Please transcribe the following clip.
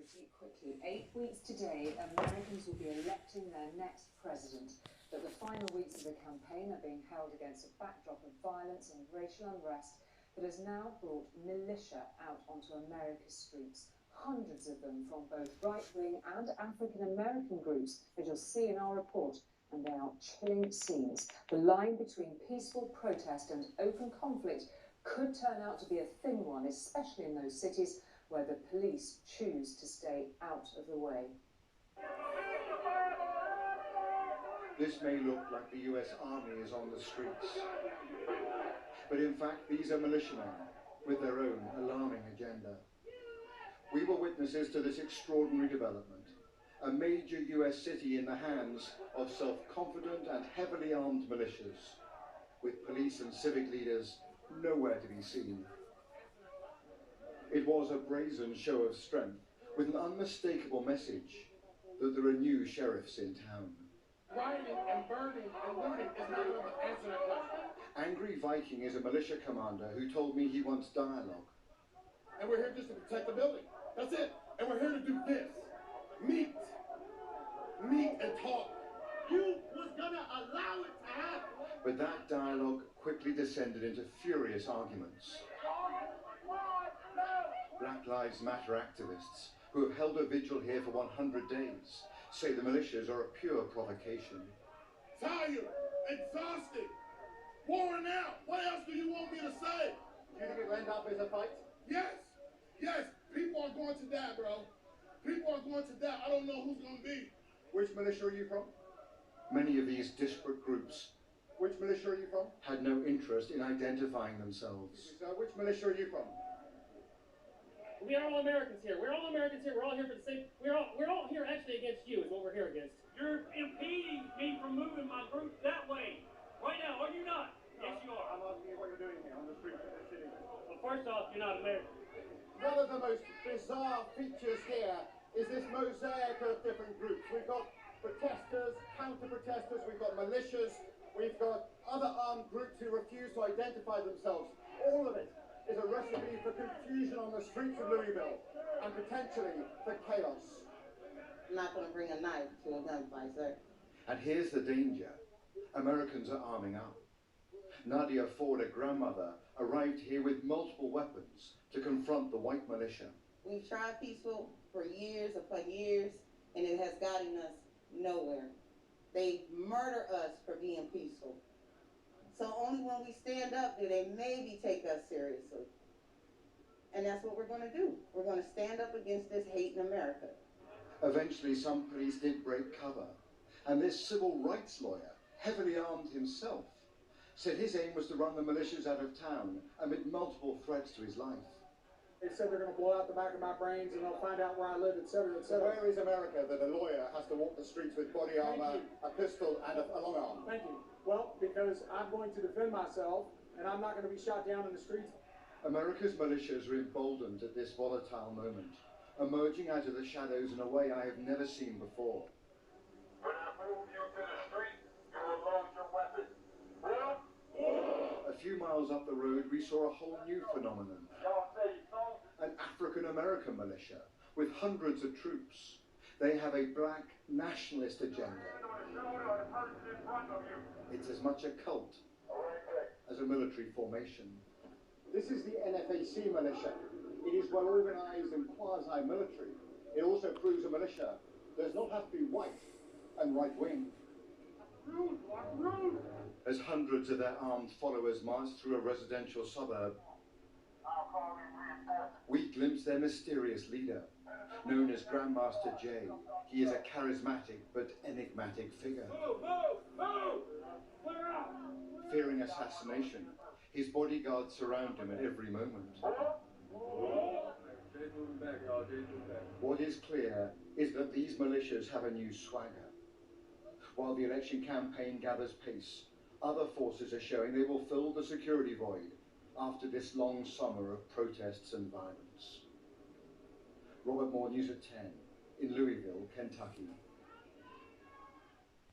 pretty quickly. 8 weeks today, Americans will be electing their next president. But the final weeks of the campaign are being held against a backdrop of violence and racial unrest that has now brought militia out onto America's streets. Hundreds of them from both right-wing and African-American groups, as you'll see in our report, and they are chilling scenes. The line between peaceful protest and open conflict could turn out to be a thin one, especially in those cities where the police choose to stay out of the way. This may look like the US Army is on the streets, but in fact these are militiamen with their own alarming agenda. We were witnesses to this extraordinary development, a major US city in the hands of self-confident and heavily armed militias, with police and civic leaders nowhere to be seen. It was a brazen show of strength, with an unmistakable message that there are new sheriffs in town. Rioting and burning and looting is not enough to answer that question. Angry Viking is a militia commander who told me he wants dialogue. And we're here just to protect the building. That's it. And we're here to do this. Meet and talk. You was gonna allow it to happen. But that dialogue quickly descended into furious arguments. Black Lives Matter activists, who have held a vigil here for 100 days, say the militias are a pure provocation. Tired, exhausted, worn out. What else do you want me to say? Do you think it will end up as a fight? Yes. People are going to die, bro. People are going to die. I don't know who's going to be. Which militia are you from? Many of these disparate groups Which militia are you from? had no interest in identifying themselves. Which militia are you from? We are all Americans here. We're all Americans here. We're all here for the same. We're all here actually against you. Is what we're here against. You're impeding me from moving my group that way. Right now, are you not? Yes, you are. I'm asking you what you're doing here on the streets of this city. Well, first off, you're not American. One of the most bizarre features here is this mosaic of different groups. We've got protesters, counter-protesters, we've got militias, we've got other armed groups who refuse to identify themselves. All of it is a recipe for confusion on the streets of Louisville and potentially for chaos. I'm not going to bring a knife to a gunfight, sir. And here's the danger. Americans are arming up. Nadia Ford, a grandmother, arrived here with multiple weapons to confront the white militia. We've tried peaceful for years upon years, and it has gotten us nowhere. They murder us for being peaceful. So only when we stand up do they maybe take us seriously. And that's what we're going to do. We're going to stand up against this hate in America. Eventually, some police did break cover, and this civil rights lawyer, heavily armed himself, said his aim was to run the militias out of town amid multiple threats to his life. They said they're going to blow out the back of my brains and they'll find out where I live, etc., So etc. where is America that a lawyer has to walk the streets with body armor, a pistol, and a long arm? Thank you. Well, because I'm going to defend myself and I'm not going to be shot down in the streets. America's militias are emboldened at this volatile moment, emerging out of the shadows in a way I have never seen before. When I move you to the street, you will load your weapon. A few miles up the road, we saw a whole new phenomenon. An African-American militia with hundreds of troops. They have a black nationalist agenda. It's as much a cult as a military formation. This is the NFAC militia. It is well organized and quasi-military. It also proves a militia does not have to be white and right-wing. As hundreds of their armed followers marched through a residential suburb, we glimpsed their mysterious leader, known as Grandmaster Jay. He is a charismatic but enigmatic figure. Fearing assassination, his bodyguards surround him at every moment. What is clear is that these militias have a new swagger. While the election campaign gathers pace, other forces are showing they will fill the security void after this long summer of protests and violence. Robert Moore, News at 10, in Louisville, Kentucky.